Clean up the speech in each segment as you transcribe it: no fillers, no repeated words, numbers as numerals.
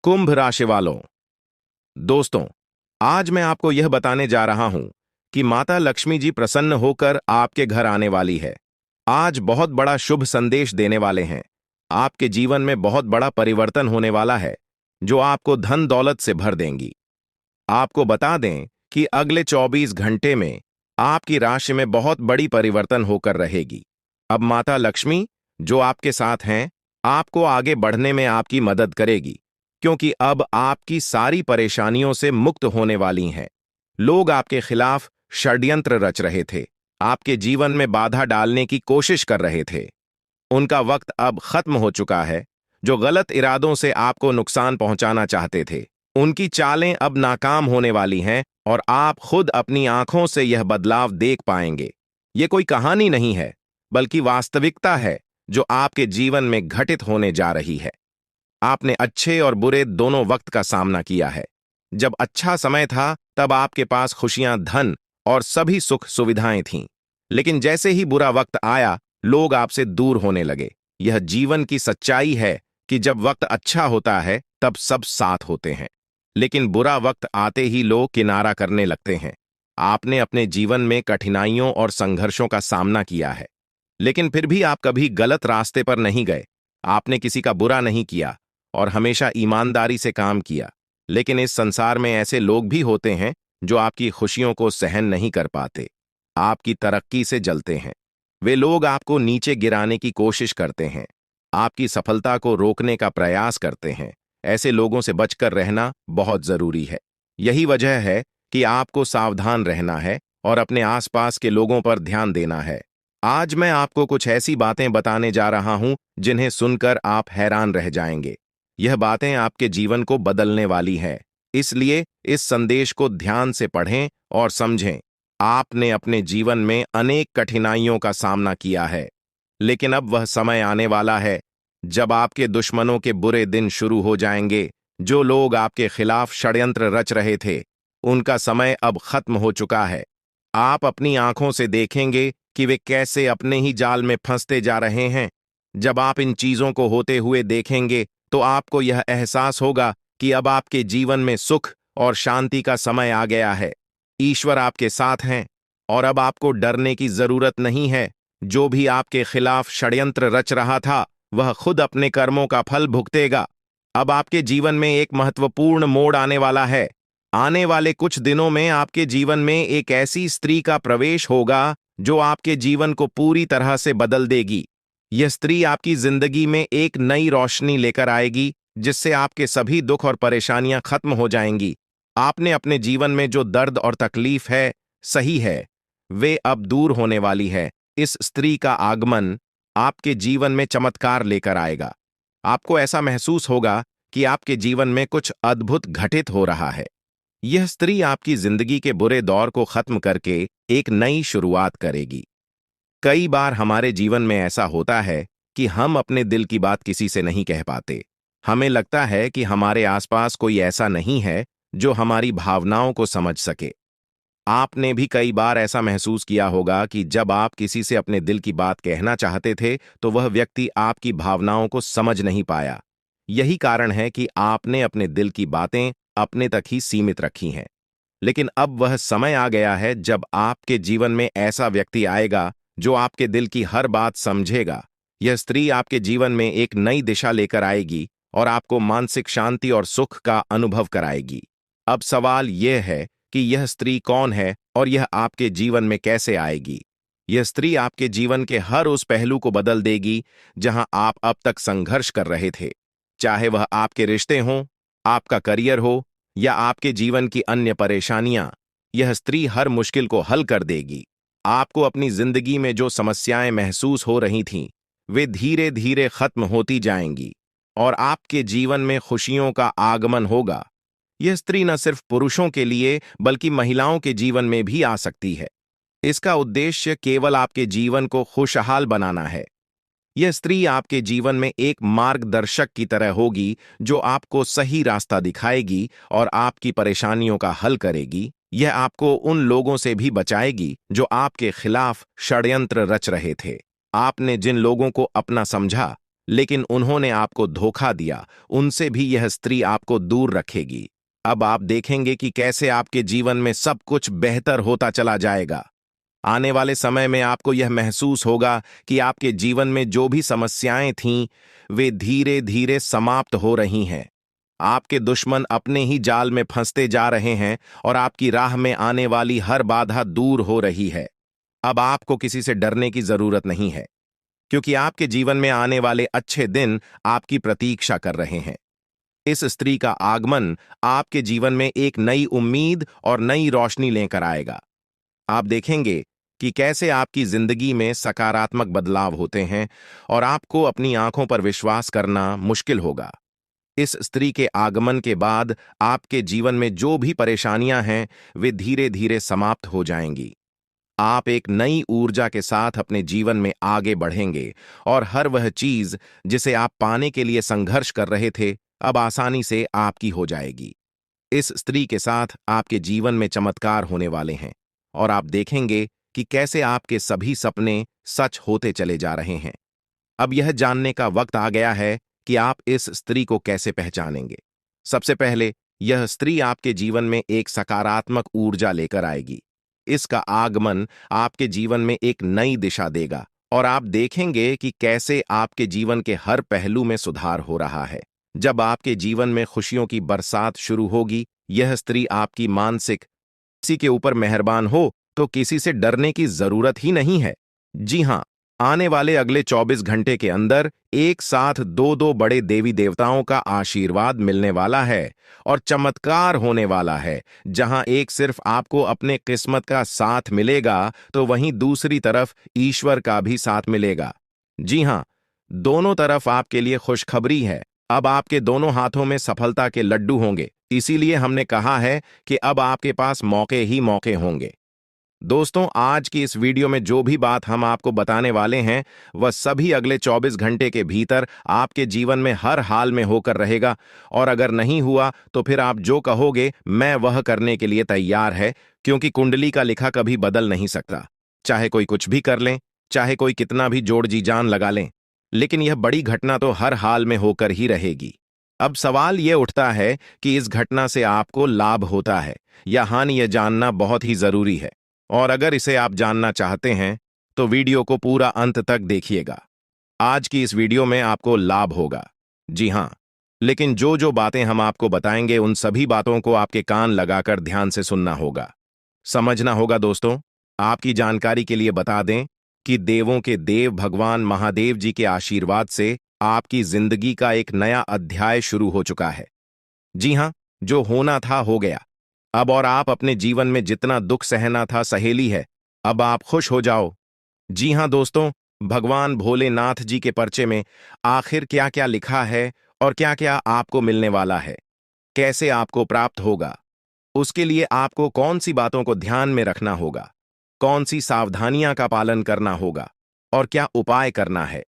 कुंभ राशि वालों, दोस्तों, आज मैं आपको यह बताने जा रहा हूं कि माता लक्ष्मी जी प्रसन्न होकर आपके घर आने वाली है। आज बहुत बड़ा शुभ संदेश देने वाले हैं। आपके जीवन में बहुत बड़ा परिवर्तन होने वाला है, जो आपको धन दौलत से भर देंगी। आपको बता दें कि अगले 24 घंटे में आपकी राशि में बहुत बड़ी परिवर्तन होकर रहेगी। अब माता लक्ष्मी, जो आपके साथ हैं, आपको आगे बढ़ने में आपकी मदद करेगी, क्योंकि अब आपकी सारी परेशानियों से मुक्त होने वाली हैं। लोग आपके खिलाफ षड्यंत्र रच रहे थे, आपके जीवन में बाधा डालने की कोशिश कर रहे थे। उनका वक्त अब खत्म हो चुका है। जो गलत इरादों से आपको नुकसान पहुंचाना चाहते थे, उनकी चालें अब नाकाम होने वाली हैं और आप खुद अपनी आंखों से यह बदलाव देख पाएंगे। ये कोई कहानी नहीं है, बल्कि वास्तविकता है जो आपके जीवन में घटित होने जा रही है। आपने अच्छे और बुरे दोनों वक्त का सामना किया है। जब अच्छा समय था, तब आपके पास खुशियां, धन और सभी सुख सुविधाएं थीं। लेकिन जैसे ही बुरा वक्त आया, लोग आपसे दूर होने लगे। यह जीवन की सच्चाई है कि जब वक्त अच्छा होता है, तब सब साथ होते हैं, लेकिन बुरा वक्त आते ही लोग किनारा करने लगते हैं। आपने अपने जीवन में कठिनाइयों और संघर्षों का सामना किया है, लेकिन फिर भी आप कभी गलत रास्ते पर नहीं गए। आपने किसी का बुरा नहीं किया और हमेशा ईमानदारी से काम किया। लेकिन इस संसार में ऐसे लोग भी होते हैं जो आपकी खुशियों को सहन नहीं कर पाते, आपकी तरक्की से जलते हैं। वे लोग आपको नीचे गिराने की कोशिश करते हैं, आपकी सफलता को रोकने का प्रयास करते हैं। ऐसे लोगों से बचकर रहना बहुत जरूरी है। यही वजह है कि आपको सावधान रहना है और अपने आसपास के लोगों पर ध्यान देना है। आज मैं आपको कुछ ऐसी बातें बताने जा रहा हूं जिन्हें सुनकर आप हैरान रह जाएंगे। यह बातें आपके जीवन को बदलने वाली है, इसलिए इस संदेश को ध्यान से पढ़ें और समझें। आपने अपने जीवन में अनेक कठिनाइयों का सामना किया है, लेकिन अब वह समय आने वाला है जब आपके दुश्मनों के बुरे दिन शुरू हो जाएंगे। जो लोग आपके खिलाफ षड्यंत्र रच रहे थे, उनका समय अब खत्म हो चुका है। आप अपनी आंखों से देखेंगे कि वे कैसे अपने ही जाल में फंसते जा रहे हैं। जब आप इन चीजों को होते हुए देखेंगे, तो आपको यह एहसास होगा कि अब आपके जीवन में सुख और शांति का समय आ गया है। ईश्वर आपके साथ हैं और अब आपको डरने की जरूरत नहीं है। जो भी आपके खिलाफ षड्यंत्र रच रहा था, वह खुद अपने कर्मों का फल भुगतेगा। अब आपके जीवन में एक महत्वपूर्ण मोड़ आने वाला है। आने वाले कुछ दिनों में आपके जीवन में एक ऐसी स्त्री का प्रवेश होगा जो आपके जीवन को पूरी तरह से बदल देगी। यह स्त्री आपकी जिंदगी में एक नई रोशनी लेकर आएगी, जिससे आपके सभी दुख और परेशानियां खत्म हो जाएंगी। आपने अपने जीवन में जो दर्द और तकलीफ है, सही है, वे अब दूर होने वाली है। इस स्त्री का आगमन आपके जीवन में चमत्कार लेकर आएगा। आपको ऐसा महसूस होगा कि आपके जीवन में कुछ अद्भुत घटित हो रहा है। यह स्त्री आपकी जिंदगी के बुरे दौर को खत्म करके एक नई शुरुआत करेगी। कई बार हमारे जीवन में ऐसा होता है कि हम अपने दिल की बात किसी से नहीं कह पाते। हमें लगता है कि हमारे आसपास कोई ऐसा नहीं है जो हमारी भावनाओं को समझ सके। आपने भी कई बार ऐसा महसूस किया होगा कि जब आप किसी से अपने दिल की बात कहना चाहते थे, तो वह व्यक्ति आपकी भावनाओं को समझ नहीं पाया। यही कारण है कि आपने अपने दिल की बातें अपने तक ही सीमित रखी हैं। लेकिन अब वह समय आ गया है जब आपके जीवन में ऐसा व्यक्ति आएगा जो आपके दिल की हर बात समझेगा। यह स्त्री आपके जीवन में एक नई दिशा लेकर आएगी और आपको मानसिक शांति और सुख का अनुभव कराएगी। अब सवाल यह है कि यह स्त्री कौन है और यह आपके जीवन में कैसे आएगी। यह स्त्री आपके जीवन के हर उस पहलू को बदल देगी जहां आप अब तक संघर्ष कर रहे थे। चाहे वह आपके रिश्ते हों, आपका करियर हो या आपके जीवन की अन्य परेशानियां, यह स्त्री हर मुश्किल को हल कर देगी। आपको अपनी जिंदगी में जो समस्याएं महसूस हो रही थीं, वे धीरे धीरे खत्म होती जाएंगी और आपके जीवन में खुशियों का आगमन होगा। यह स्त्री न सिर्फ पुरुषों के लिए, बल्कि महिलाओं के जीवन में भी आ सकती है। इसका उद्देश्य केवल आपके जीवन को खुशहाल बनाना है। यह स्त्री आपके जीवन में एक मार्गदर्शक की तरह होगी, जो आपको सही रास्ता दिखाएगी और आपकी परेशानियों का हल करेगी। यह आपको उन लोगों से भी बचाएगी जो आपके खिलाफ षड्यंत्र रच रहे थे। आपने जिन लोगों को अपना समझा, लेकिन उन्होंने आपको धोखा दिया, उनसे भी यह स्त्री आपको दूर रखेगी। अब आप देखेंगे कि कैसे आपके जीवन में सब कुछ बेहतर होता चला जाएगा। आने वाले समय में आपको यह महसूस होगा कि आपके जीवन में जो भी समस्याएं थीं, वे धीरे धीरे समाप्त हो रही हैं। आपके दुश्मन अपने ही जाल में फंसते जा रहे हैं और आपकी राह में आने वाली हर बाधा दूर हो रही है। अब आपको किसी से डरने की जरूरत नहीं है, क्योंकि आपके जीवन में आने वाले अच्छे दिन आपकी प्रतीक्षा कर रहे हैं। इस स्त्री का आगमन आपके जीवन में एक नई उम्मीद और नई रोशनी लेकर आएगा। आप देखेंगे कि कैसे आपकी जिंदगी में सकारात्मक बदलाव होते हैं और आपको अपनी आंखों पर विश्वास करना मुश्किल होगा। इस स्त्री के आगमन के बाद आपके जीवन में जो भी परेशानियां हैं, वे धीरे धीरे समाप्त हो जाएंगी। आप एक नई ऊर्जा के साथ अपने जीवन में आगे बढ़ेंगे और हर वह चीज जिसे आप पाने के लिए संघर्ष कर रहे थे, अब आसानी से आपकी हो जाएगी। इस स्त्री के साथ आपके जीवन में चमत्कार होने वाले हैं और आप देखेंगे कि कैसे आपके सभी सपने सच होते चले जा रहे हैं। अब यह जानने का वक्त आ गया है कि आप इस स्त्री को कैसे पहचानेंगे। सबसे पहले, यह स्त्री आपके जीवन में एक सकारात्मक ऊर्जा लेकर आएगी। इसका आगमन आपके जीवन में एक नई दिशा देगा और आप देखेंगे कि कैसे आपके जीवन के हर पहलू में सुधार हो रहा है। जब आपके जीवन में खुशियों की बरसात शुरू होगी, यह स्त्री आपकी मानसिक किसी के ऊपर मेहरबान हो तो किसी से डरने की जरूरत ही नहीं है। जी हां, आने वाले अगले 24 घंटे के अंदर एक साथ दो दो बड़े देवी देवताओं का आशीर्वाद मिलने वाला है और चमत्कार होने वाला है। जहां एक सिर्फ आपको अपने किस्मत का साथ मिलेगा, तो वहीं दूसरी तरफ ईश्वर का भी साथ मिलेगा। जी हां, दोनों तरफ आपके लिए खुशखबरी है। अब आपके दोनों हाथों में सफलता के लड्डू होंगे। इसीलिए हमने कहा है कि अब आपके पास मौके ही मौके होंगे। दोस्तों, आज की इस वीडियो में जो भी बात हम आपको बताने वाले हैं, वह सभी अगले 24 घंटे के भीतर आपके जीवन में हर हाल में होकर रहेगा। और अगर नहीं हुआ तो फिर आप जो कहोगे, मैं वह करने के लिए तैयार है, क्योंकि कुंडली का लिखा कभी बदल नहीं सकता। चाहे कोई कुछ भी कर लें, चाहे कोई कितना भी जोड़ जी जान लगा लें, लेकिन यह बड़ी घटना तो हर हाल में होकर ही रहेगी। अब सवाल यह उठता है कि इस घटना से आपको लाभ होता है या हानि, यह जानना बहुत ही जरूरी है। और अगर इसे आप जानना चाहते हैं तो वीडियो को पूरा अंत तक देखिएगा। आज की इस वीडियो में आपको लाभ होगा। जी हां, लेकिन जो जो बातें हम आपको बताएंगे, उन सभी बातों को आपके कान लगाकर ध्यान से सुनना होगा, समझना होगा। दोस्तों, आपकी जानकारी के लिए बता दें कि देवों के देव भगवान महादेव जी के आशीर्वाद से आपकी जिंदगी का एक नया अध्याय शुरू हो चुका है। जी हां, जो होना था हो गया। अब और आप अपने जीवन में जितना दुख सहना था, सहेली है। अब आप खुश हो जाओ। जी हां दोस्तों, भगवान भोलेनाथ जी के पर्चे में आखिर क्या क्या लिखा है और क्या क्या आपको मिलने वाला है, कैसे आपको प्राप्त होगा, उसके लिए आपको कौन सी बातों को ध्यान में रखना होगा, कौन सी सावधानियां का पालन करना होगा और क्या उपाय करना है,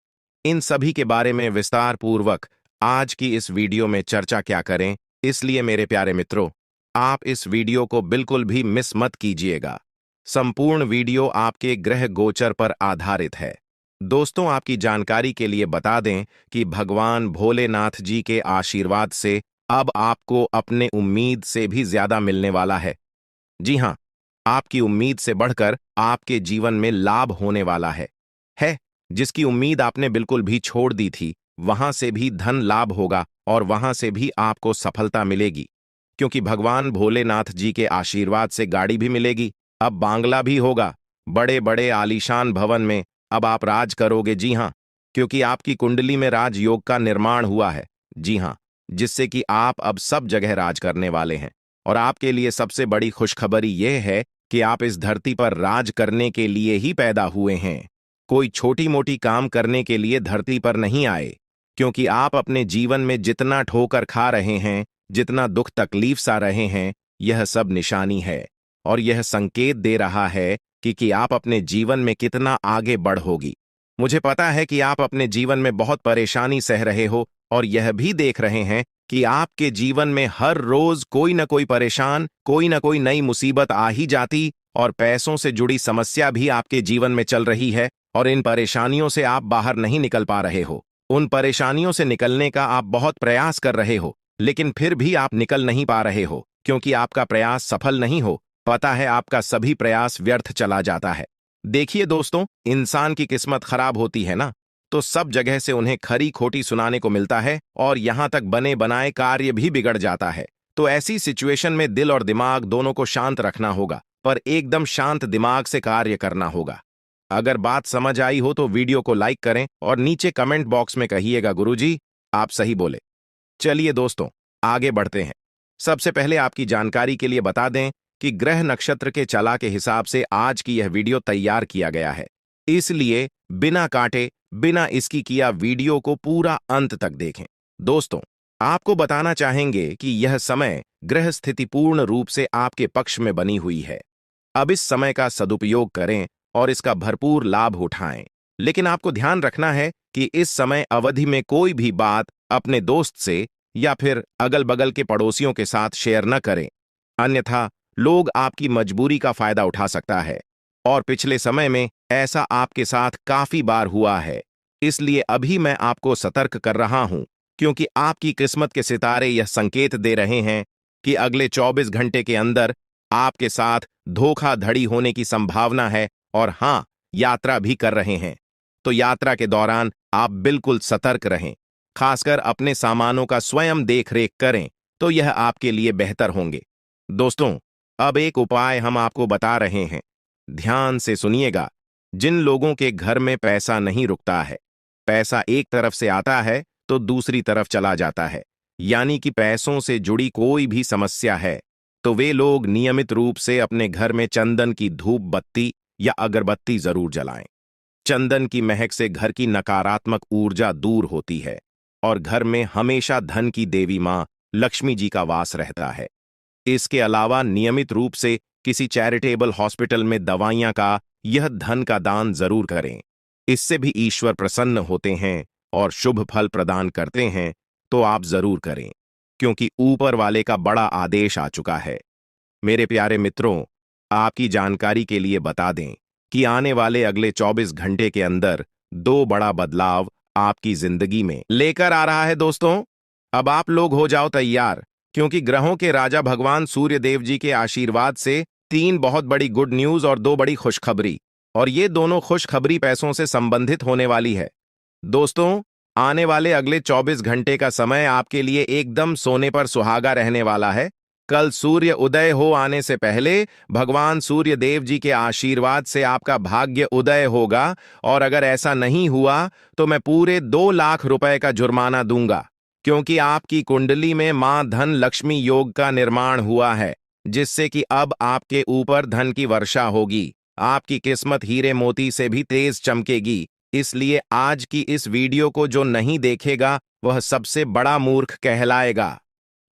इन सभी के बारे में विस्तार पूर्वक आज की इस वीडियो में चर्चा क्या करें। इसलिए मेरे प्यारे मित्रों, आप इस वीडियो को बिल्कुल भी मिस मत कीजिएगा। संपूर्ण वीडियो आपके ग्रह गोचर पर आधारित है। दोस्तों, आपकी जानकारी के लिए बता दें कि भगवान भोलेनाथ जी के आशीर्वाद से अब आपको अपने उम्मीद से भी ज्यादा मिलने वाला है। जी हां, आपकी उम्मीद से बढ़कर आपके जीवन में लाभ होने वाला है। जिसकी उम्मीद आपने बिल्कुल भी छोड़ दी थी, वहां से भी धन लाभ होगा और वहां से भी आपको सफलता मिलेगी, क्योंकि भगवान भोलेनाथ जी के आशीर्वाद से गाड़ी भी मिलेगी। अब बांग्ला भी होगा। बड़े बड़े आलीशान भवन में अब आप राज करोगे। जी हां, क्योंकि आपकी कुंडली में राजयोग का निर्माण हुआ है। जी हां, जिससे कि आप अब सब जगह राज करने वाले हैं। और आपके लिए सबसे बड़ी खुशखबरी यह है कि आप इस धरती पर राज करने के लिए ही पैदा हुए हैं। कोई छोटी मोटी काम करने के लिए धरती पर नहीं आए, क्योंकि आप अपने जीवन में जितना ठोकर खा रहे हैं, जितना दुख तकलीफ सा रहे हैं, यह सब निशानी है और यह संकेत दे रहा है कि आप अपने जीवन में कितना आगे बढ़ोगी। मुझे पता है कि आप अपने जीवन में बहुत परेशानी सह रहे हो और यह भी देख रहे हैं कि आपके जीवन में हर रोज कोई न कोई परेशान, कोई न कोई नई मुसीबत आ ही जाती और पैसों से जुड़ी समस्या भी आपके जीवन में चल रही है और इन परेशानियों से आप बाहर नहीं निकल पा रहे हो। उन परेशानियों से निकलने का आप बहुत प्रयास कर रहे हो, लेकिन फिर भी आप निकल नहीं पा रहे हो क्योंकि आपका प्रयास सफल नहीं हो। पता है, आपका सभी प्रयास व्यर्थ चला जाता है। देखिए दोस्तों, इंसान की किस्मत खराब होती है ना, तो सब जगह से उन्हें खरी खोटी सुनाने को मिलता है और यहां तक बने बनाए कार्य भी बिगड़ जाता है। तो ऐसी सिचुएशन में दिल और दिमाग दोनों को शांत रखना होगा, पर एकदम शांत दिमाग से कार्य करना होगा। अगर बात समझ आई हो तो वीडियो को लाइक करें और नीचे कमेंट बॉक्स में कहिएगा गुरुजी आप सही बोले। चलिए दोस्तों, आगे बढ़ते हैं। सबसे पहले आपकी जानकारी के लिए बता दें कि ग्रह नक्षत्र के चला के हिसाब से आज की यह वीडियो तैयार किया गया है, इसलिए बिना काटे बिना इसकी किया वीडियो को पूरा अंत तक देखें। दोस्तों, आपको बताना चाहेंगे कि यह समय ग्रह स्थिति पूर्ण रूप से आपके पक्ष में बनी हुई है। अब इस समय का सदुपयोग करें और इसका भरपूर लाभ उठाएं। लेकिन आपको ध्यान रखना है कि इस समय अवधि में कोई भी बात अपने दोस्त से या फिर अगल बगल के पड़ोसियों के साथ शेयर न करें, अन्यथा लोग आपकी मजबूरी का फायदा उठा सकता है। और पिछले समय में ऐसा आपके साथ काफी बार हुआ है, इसलिए अभी मैं आपको सतर्क कर रहा हूं, क्योंकि आपकी किस्मत के सितारे यह संकेत दे रहे हैं कि अगले 24 घंटे के अंदर आपके साथ धोखाधड़ी होने की संभावना है। और हां, यात्रा भी कर रहे हैं, तो यात्रा के दौरान आप बिल्कुल सतर्क रहें। खासकर अपने सामानों का स्वयं देख रेख करें, तो यह आपके लिए बेहतर होंगे। दोस्तों, अब एक उपाय हम आपको बता रहे हैं, ध्यान से सुनिएगा। जिन लोगों के घर में पैसा नहीं रुकता है, पैसा एक तरफ से आता है तो दूसरी तरफ चला जाता है, यानी कि पैसों से जुड़ी कोई भी समस्या है, तो वे लोग नियमित रूप से अपने घर में चंदन की धूप बत्ती या अगरबत्ती जरूर जलाएं। चंदन की महक से घर की नकारात्मक ऊर्जा दूर होती है और घर में हमेशा धन की देवी मां लक्ष्मी जी का वास रहता है। इसके अलावा नियमित रूप से किसी चैरिटेबल हॉस्पिटल में दवाइयां का यह धन का दान जरूर करें। इससे भी ईश्वर प्रसन्न होते हैं और शुभ फल प्रदान करते हैं, तो आप जरूर करें, क्योंकि ऊपर वाले का बड़ा आदेश आ चुका है। मेरे प्यारे मित्रों, आपकी जानकारी के लिए बता दें कि आने वाले अगले 24 घंटे के अंदर दो बड़ा बदलाव आपकी जिंदगी में लेकर आ रहा है। दोस्तों, अब आप लोग हो जाओ तैयार, क्योंकि ग्रहों के राजा भगवान सूर्य देव जी के आशीर्वाद से 3 बहुत बड़ी गुड न्यूज और 2 बड़ी खुशखबरी, और ये दोनों खुशखबरी पैसों से संबंधित होने वाली है। दोस्तों, आने वाले अगले 24 घंटे का समय आपके लिए एकदम सोने पर सुहागा रहने वाला है। कल सूर्य उदय हो आने से पहले भगवान सूर्य देव जी के आशीर्वाद से आपका भाग्य उदय होगा, और अगर ऐसा नहीं हुआ तो मैं पूरे 2 लाख रुपए का जुर्माना दूंगा, क्योंकि आपकी कुंडली में मां धन लक्ष्मी योग का निर्माण हुआ है, जिससे कि अब आपके ऊपर धन की वर्षा होगी। आपकी किस्मत हीरे मोती से भी तेज चमकेगी। इसलिए आज की इस वीडियो को जो नहीं देखेगा वह सबसे बड़ा मूर्ख कहलाएगा।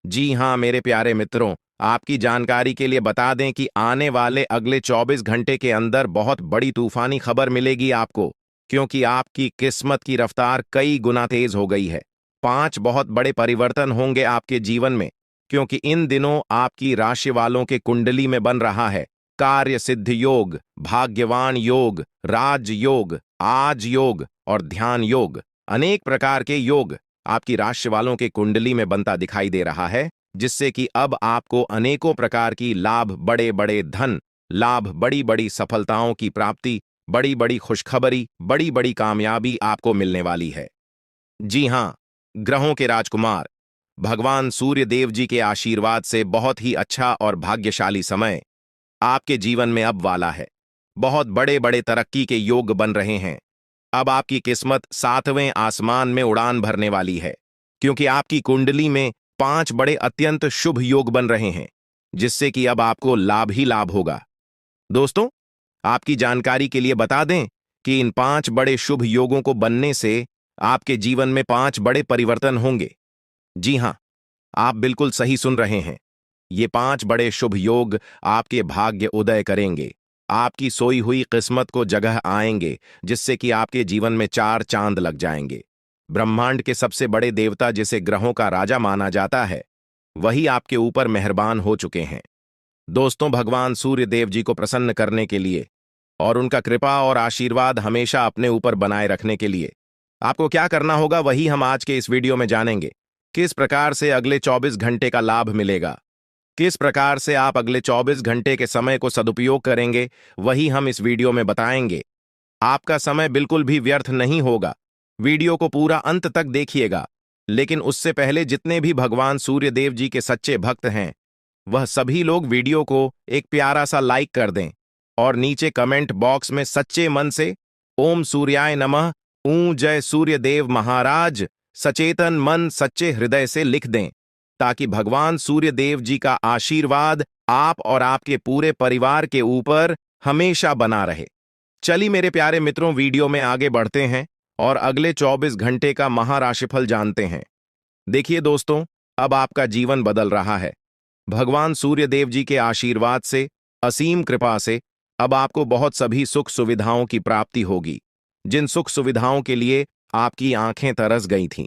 जी हां मेरे प्यारे मित्रों, आपकी जानकारी के लिए बता दें कि आने वाले अगले 24 घंटे के अंदर बहुत बड़ी तूफानी खबर मिलेगी आपको, क्योंकि आपकी किस्मत की रफ्तार कई गुना तेज हो गई है। 5 बहुत बड़े परिवर्तन होंगे आपके जीवन में, क्योंकि इन दिनों आपकी राशि वालों के कुंडली में बन रहा है कार्य सिद्ध योग, भाग्यवान योग, राज योग, आज योग और ध्यान योग। अनेक प्रकार के योग आपकी राशि वालों के कुंडली में बनता दिखाई दे रहा है, जिससे कि अब आपको अनेकों प्रकार की लाभ, बड़े बड़े धन लाभ, बड़ी बड़ी सफलताओं की प्राप्ति, बड़ी बड़ी खुशखबरी, बड़ी बड़ी कामयाबी आपको मिलने वाली है। जी हां, ग्रहों के राजकुमार भगवान सूर्य देव जी के आशीर्वाद से बहुत ही अच्छा और भाग्यशाली समय आपके जीवन में अब वाला है। बहुत बड़े बड़े तरक्की के योग बन रहे हैं। अब आपकी किस्मत 7वें आसमान में उड़ान भरने वाली है, क्योंकि आपकी कुंडली में 5 बड़े अत्यंत शुभ योग बन रहे हैं, जिससे कि अब आपको लाभ ही लाभ होगा। दोस्तों, आपकी जानकारी के लिए बता दें कि इन 5 बड़े शुभ योगों को बनने से आपके जीवन में 5 बड़े परिवर्तन होंगे। जी हां, आप बिल्कुल सही सुन रहे हैं। ये 5 बड़े शुभ योग आपके भाग्य उदय करेंगे, आपकी सोई हुई किस्मत को जगह आएंगे, जिससे कि आपके जीवन में 4 चांद लग जाएंगे। ब्रह्मांड के सबसे बड़े देवता, जिसे ग्रहों का राजा माना जाता है, वही आपके ऊपर मेहरबान हो चुके हैं। दोस्तों, भगवान सूर्य देव जी को प्रसन्न करने के लिए और उनका कृपा और आशीर्वाद हमेशा अपने ऊपर बनाए रखने के लिए आपको क्या करना होगा वही हम आज के इस वीडियो में जानेंगे। किस प्रकार से अगले 24 घंटे का लाभ मिलेगा, किस प्रकार से आप अगले 24 घंटे के समय को सदुपयोग करेंगे, वही हम इस वीडियो में बताएंगे। आपका समय बिल्कुल भी व्यर्थ नहीं होगा। वीडियो को पूरा अंत तक देखिएगा। लेकिन उससे पहले जितने भी भगवान सूर्य देव जी के सच्चे भक्त हैं, वह सभी लोग वीडियो को एक प्यारा सा लाइक कर दें और नीचे कमेंट बॉक्स में सच्चे मन से ओम सूर्याय नमः, जय सूर्य देव महाराज, सचेतन मन सच्चे हृदय से लिख दें, ताकि भगवान सूर्य देव जी का आशीर्वाद आप और आपके पूरे परिवार के ऊपर हमेशा बना रहे। चलिए मेरे प्यारे मित्रों, वीडियो में आगे बढ़ते हैं और अगले 24 घंटे का महाराशिफल जानते हैं। देखिए दोस्तों, अब आपका जीवन बदल रहा है। भगवान सूर्य देव जी के आशीर्वाद से, असीम कृपा से अब आपको बहुत सभी सुख सुविधाओं की प्राप्ति होगी। जिन सुख सुविधाओं के लिए आपकी आंखें तरस गई थीं,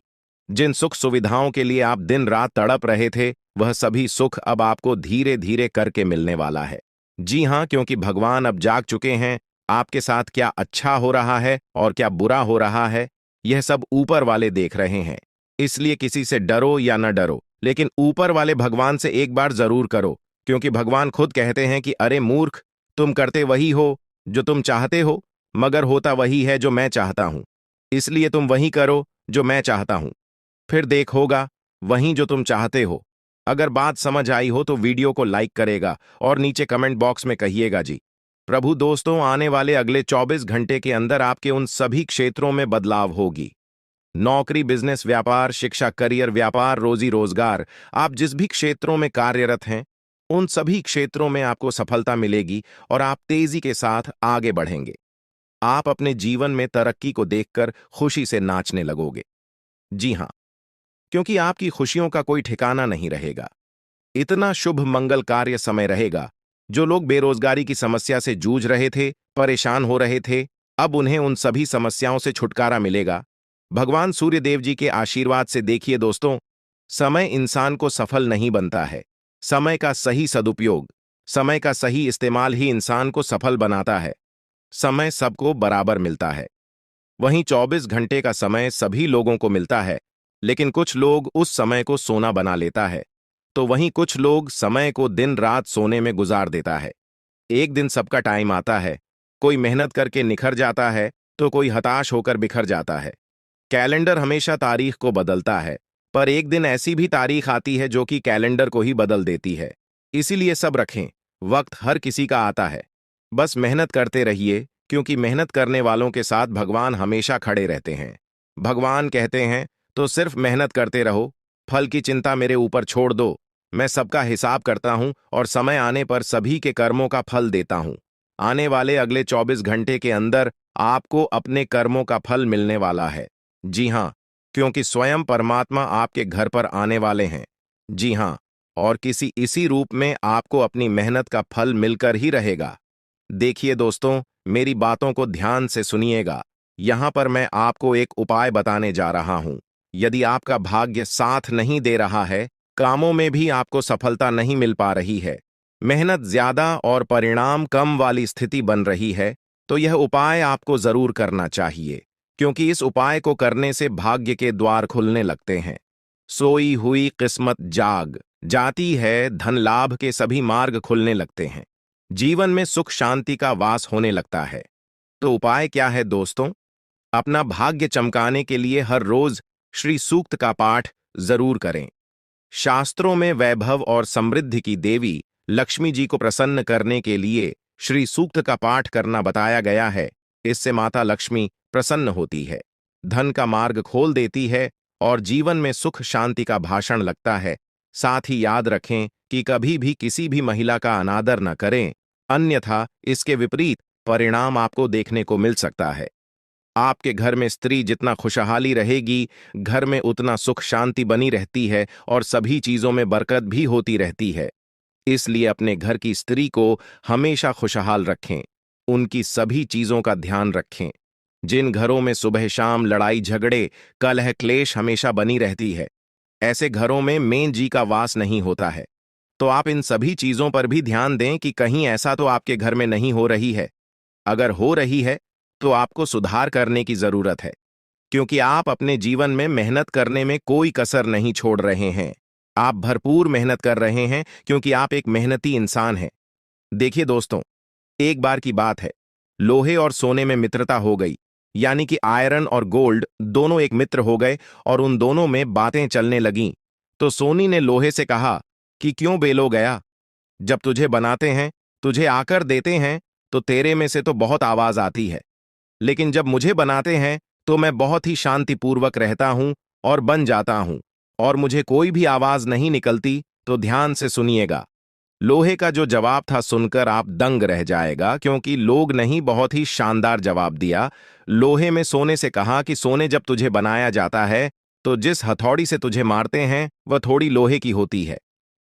जिन सुख सुविधाओं के लिए आप दिन रात तड़प रहे थे, वह सभी सुख अब आपको धीरे धीरे करके मिलने वाला है। जी हां, क्योंकि भगवान अब जाग चुके हैं। आपके साथ क्या अच्छा हो रहा है और क्या बुरा हो रहा है, यह सब ऊपर वाले देख रहे हैं। इसलिए किसी से डरो या न डरो, लेकिन ऊपर वाले भगवान से एक बार जरूर करो, क्योंकि भगवान खुद कहते हैं कि अरे मूर्ख, तुम करते वही हो जो तुम चाहते हो, मगर होता वही है जो मैं चाहता हूं। इसलिए तुम वही करो जो मैं चाहता हूं, फिर देख होगा वही जो तुम चाहते हो। अगर बात समझ आई हो तो वीडियो को लाइक करेगा और नीचे कमेंट बॉक्स में कहिएगा जी। प्रभु दोस्तों, आने वाले अगले 24 घंटे के अंदर आपके उन सभी क्षेत्रों में बदलाव होगी। नौकरी, बिजनेस, व्यापार, शिक्षा, करियर, व्यापार, रोजी रोजगार, आप जिस भी क्षेत्रों में कार्यरत हैं, उन सभी क्षेत्रों में आपको सफलता मिलेगी और आप तेजी के साथ आगे बढ़ेंगे। आप अपने जीवन में तरक्की को देखकर खुशी से नाचने लगोगे। जी हां, क्योंकि आपकी खुशियों का कोई ठिकाना नहीं रहेगा। इतना शुभ मंगल कार्य समय रहेगा। जो लोग बेरोजगारी की समस्या से जूझ रहे थे, परेशान हो रहे थे, अब उन्हें उन सभी समस्याओं से छुटकारा मिलेगा भगवान सूर्य देव जी के आशीर्वाद से। देखिए दोस्तों, समय इंसान को सफल नहीं बनता है। समय का सही सदुपयोग, समय का सही इस्तेमाल ही इंसान को सफल बनाता है। समय सबको बराबर मिलता है। वहीं 24 घंटे का समय सभी लोगों को मिलता है, लेकिन कुछ लोग उस समय को सोना बना लेता है, तो वहीं कुछ लोग समय को दिन रात सोने में गुजार देता है। एक दिन सबका टाइम आता है, कोई मेहनत करके निखर जाता है तो कोई हताश होकर बिखर जाता है। कैलेंडर हमेशा तारीख को बदलता है, पर एक दिन ऐसी भी तारीख आती है जो कि कैलेंडर को ही बदल देती है। इसीलिए सब रखें, वक्त हर किसी का आता है। बस मेहनत करते रहिए, क्योंकि मेहनत करने वालों के साथ भगवान हमेशा खड़े रहते हैं। भगवान कहते हैं तो सिर्फ मेहनत करते रहो, फल की चिंता मेरे ऊपर छोड़ दो। मैं सबका हिसाब करता हूं और समय आने पर सभी के कर्मों का फल देता हूं। आने वाले अगले 24 घंटे के अंदर आपको अपने कर्मों का फल मिलने वाला है। जी हां, क्योंकि स्वयं परमात्मा आपके घर पर आने वाले हैं। जी हां, और किसी इसी रूप में आपको अपनी मेहनत का फल मिलकर ही रहेगा। देखिए दोस्तों, मेरी बातों को ध्यान से सुनिएगा। यहां पर मैं आपको एक उपाय बताने जा रहा हूं। यदि आपका भाग्य साथ नहीं दे रहा है, कामों में भी आपको सफलता नहीं मिल पा रही है, मेहनत ज्यादा और परिणाम कम वाली स्थिति बन रही है, तो यह उपाय आपको जरूर करना चाहिए, क्योंकि इस उपाय को करने से भाग्य के द्वार खुलने लगते हैं। सोई हुई किस्मत जाग जाती है, धन लाभ के सभी मार्ग खुलने लगते हैं, जीवन में सुख शांति का वास होने लगता है। तो उपाय क्या है दोस्तों? अपना भाग्य चमकाने के लिए हर रोज श्री सूक्त का पाठ जरूर करें। शास्त्रों में वैभव और समृद्धि की देवी लक्ष्मी जी को प्रसन्न करने के लिए श्री सूक्त का पाठ करना बताया गया है। इससे माता लक्ष्मी प्रसन्न होती है, धन का मार्ग खोल देती है और जीवन में सुख शांति का भाषण लगता है। साथ ही याद रखें कि कभी भी किसी भी महिला का अनादर न करें, अन्यथा इसके विपरीत परिणाम आपको देखने को मिल सकता है। आपके घर में स्त्री जितना खुशहाली रहेगी, घर में उतना सुख शांति बनी रहती है और सभी चीजों में बरकत भी होती रहती है। इसलिए अपने घर की स्त्री को हमेशा खुशहाल रखें, उनकी सभी चीजों का ध्यान रखें। जिन घरों में सुबह शाम लड़ाई झगड़े कलह क्लेश हमेशा बनी रहती है, ऐसे घरों में मेन जी का वास नहीं होता है। तो आप इन सभी चीजों पर भी ध्यान दें कि कहीं ऐसा तो आपके घर में नहीं हो रही है। अगर हो रही है तो आपको सुधार करने की जरूरत है। क्योंकि आप अपने जीवन में मेहनत करने में कोई कसर नहीं छोड़ रहे हैं। आप भरपूर मेहनत कर रहे हैं क्योंकि आप एक मेहनती इंसान हैं। देखिए दोस्तों, एक बार की बात है, लोहे और सोने में मित्रता हो गई, यानी कि आयरन और गोल्ड दोनों एक मित्र हो गए और उन दोनों में बातें चलने लगीं। तो सोनी ने लोहे से कहा कि क्यों बेलो गया, जब तुझे बनाते हैं, तुझे आकर देते हैं, तो तेरे में से तो बहुत आवाज आती है, लेकिन जब मुझे बनाते हैं तो मैं बहुत ही शांतिपूर्वक रहता हूं और बन जाता हूं, और मुझे कोई भी आवाज नहीं निकलती। तो ध्यान से सुनिएगा। लोहे का जो जवाब था सुनकर आप दंग रह जाएगा, क्योंकि लोग नहीं, बहुत ही शानदार जवाब दिया। लोहे में सोने से कहा कि सोने, जब तुझे बनाया जाता है तो जिस हथौड़ी से तुझे मारते हैं वह थोड़ी लोहे की होती है,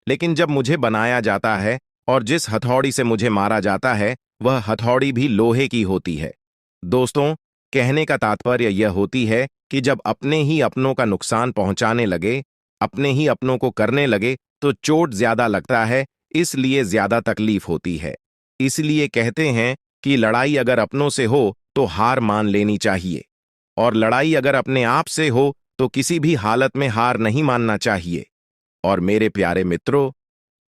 लेकिन जब मुझे बनाया जाता है और जिस हथौड़ी से मुझे मारा जाता है वह हथौड़ी भी लोहे की होती है। दोस्तों, कहने का तात्पर्य यह होती है कि जब अपने ही अपनों का नुकसान पहुंचाने लगे, अपने ही अपनों को करने लगे, तो चोट ज्यादा लगता है, इसलिए ज्यादा तकलीफ होती है। इसलिए कहते हैं कि लड़ाई अगर अपनों से हो तो हार मान लेनी चाहिए, और लड़ाई अगर अपने आप से हो तो किसी भी हालत में हार नहीं मानना चाहिए। और मेरे प्यारे मित्रों,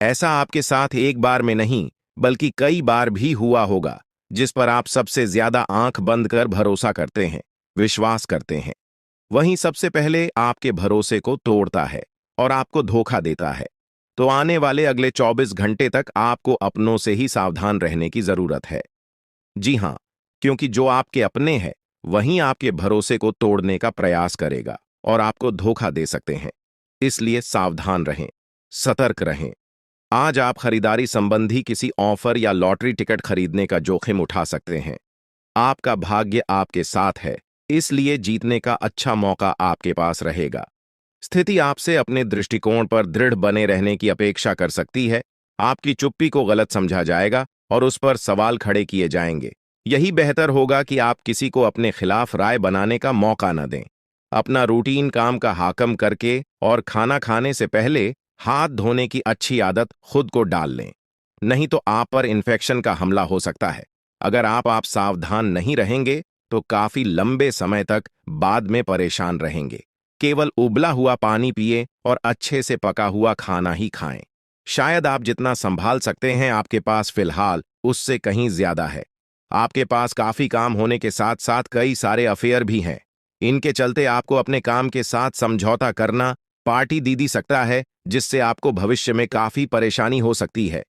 ऐसा आपके साथ एक बार में नहीं बल्कि कई बार भी हुआ होगा, जिस पर आप सबसे ज्यादा आंख बंद कर भरोसा करते हैं, विश्वास करते हैं, वहीं सबसे पहले आपके भरोसे को तोड़ता है और आपको धोखा देता है। तो आने वाले अगले 24 घंटे तक आपको अपनों से ही सावधान रहने की जरूरत है। जी हां, क्योंकि जो आपके अपने हैं वहीं आपके भरोसे को तोड़ने का प्रयास करेगा और आपको धोखा दे सकते हैं। इसलिए सावधान रहें, सतर्क रहें। आज आप खरीदारी संबंधी किसी ऑफर या लॉटरी टिकट खरीदने का जोखिम उठा सकते हैं। आपका भाग्य आपके साथ है, इसलिए जीतने का अच्छा मौका आपके पास रहेगा। स्थिति आपसे अपने दृष्टिकोण पर दृढ़ बने रहने की अपेक्षा कर सकती है। आपकी चुप्पी को गलत समझा जाएगा और उस पर सवाल खड़े किए जाएंगे। यही बेहतर होगा कि आप किसी को अपने खिलाफ राय बनाने का मौका न दें। अपना रूटीन काम का हाकम करके और खाना खाने से पहले हाथ धोने की अच्छी आदत खुद को डाल लें, नहीं तो आप पर इन्फेक्शन का हमला हो सकता है। अगर आप सावधान नहीं रहेंगे तो काफी लंबे समय तक बाद में परेशान रहेंगे। केवल उबला हुआ पानी पिए और अच्छे से पका हुआ खाना ही खाएं। शायद आप जितना संभाल सकते हैं आपके पास फिलहाल उससे कहीं ज्यादा है। आपके पास काफी काम होने के साथ साथ कई सारे अफेयर भी हैं। इनके चलते आपको अपने काम के साथ समझौता करना पार्टी दीदी सकता है, जिससे आपको भविष्य में काफी परेशानी हो सकती है।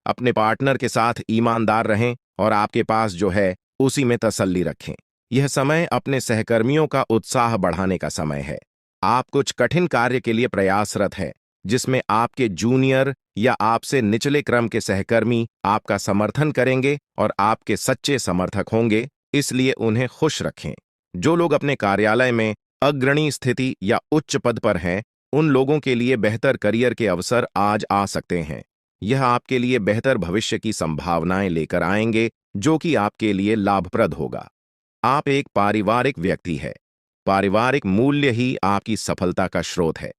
अपने पार्टनर के साथ ईमानदार रहें और आपके पास जो है उसी में तसल्ली रखें। यह समय अपने सहकर्मियों का उत्साह बढ़ाने का समय है। आप कुछ कठिन कार्य के लिए प्रयासरत हैं, जिसमें आपके जूनियर या आपसे निचले क्रम के सहकर्मी आपका समर्थन करेंगे और आपके सच्चे समर्थक होंगे, इसलिए उन्हें खुश रखें। जो लोग अपने कार्यालय में अग्रणी स्थिति या उच्च पद पर हैं, उन लोगों के लिए बेहतर करियर के अवसर आज आ सकते हैं। यह आपके लिए बेहतर भविष्य की संभावनाएं लेकर आएंगे, जो कि आपके लिए लाभप्रद होगा। आप एक पारिवारिक व्यक्ति है। पारिवारिक मूल्य ही आपकी सफलता का स्रोत है।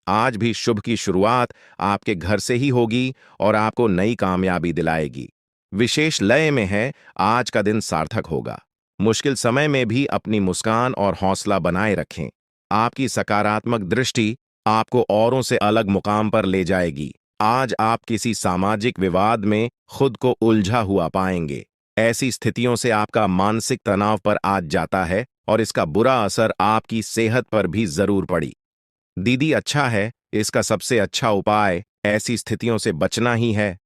आज भी शुभ की शुरुआत आपके घर से ही होगी और आपको नई कामयाबी दिलाएगी। विशेष लय में है, आज का दिन सार्थक होगा। मुश्किल समय में भी अपनी मुस्कान और हौसला बनाए रखें। आपकी सकारात्मक दृष्टि आपको औरों से अलग मुकाम पर ले जाएगी। आज आप किसी सामाजिक विवाद में खुद को उलझा हुआ पाएंगे। ऐसी स्थितियों से आपका मानसिक तनाव पर आज जाता है और इसका बुरा असर आपकी सेहत पर भी जरूर पड़ी। दीदी, अच्छा है, इसका सबसे अच्छा उपाय ऐसी स्थितियों से बचना ही है।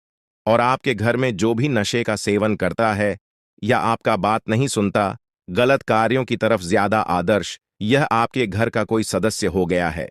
और आपके घर में जो भी नशे का सेवन करता है या आपका बात नहीं सुनता, गलत कार्यों की तरफ ज्यादा आदर्श, यह आपके घर का कोई सदस्य हो गया है।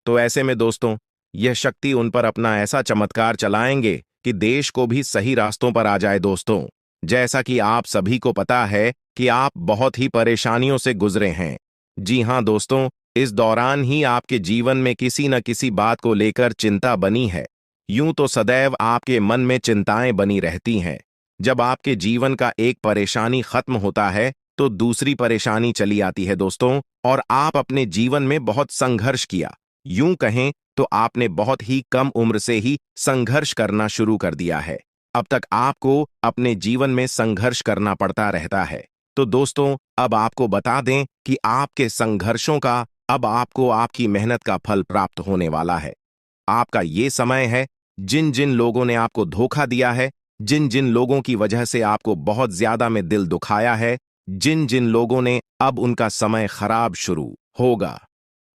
तो ऐसे में दोस्तों, यह शक्ति उन पर अपना ऐसा चमत्कार चलाएंगे कि देश को भी सही रास्तों पर आ जाए। दोस्तों, जैसा कि आप सभी को पता है कि आप बहुत ही परेशानियों से गुजरे हैं। जी हां दोस्तों, इस दौरान ही आपके जीवन में किसी न किसी बात को लेकर चिंता बनी है। यूं तो सदैव आपके मन में चिंताएं बनी रहती हैं। जब आपके जीवन का एक परेशानी खत्म होता है तो दूसरी परेशानी चली आती है दोस्तों, और आप अपने जीवन में बहुत संघर्ष किया। यूं कहें तो आपने बहुत ही कम उम्र से ही संघर्ष करना शुरू कर दिया है। अब तक आपको अपने जीवन में संघर्ष करना पड़ता रहता है। तो दोस्तों, अब आपको बता दें कि आपके संघर्षों का अब आपको आपकी मेहनत का फल प्राप्त होने वाला है। आपका ये समय है, जिन जिन लोगों ने आपको धोखा दिया है, जिन जिन लोगों की वजह से आपको बहुत ज्यादा में दिल दुखाया है, जिन जिन लोगों ने, अब उनका समय खराब शुरू होगा।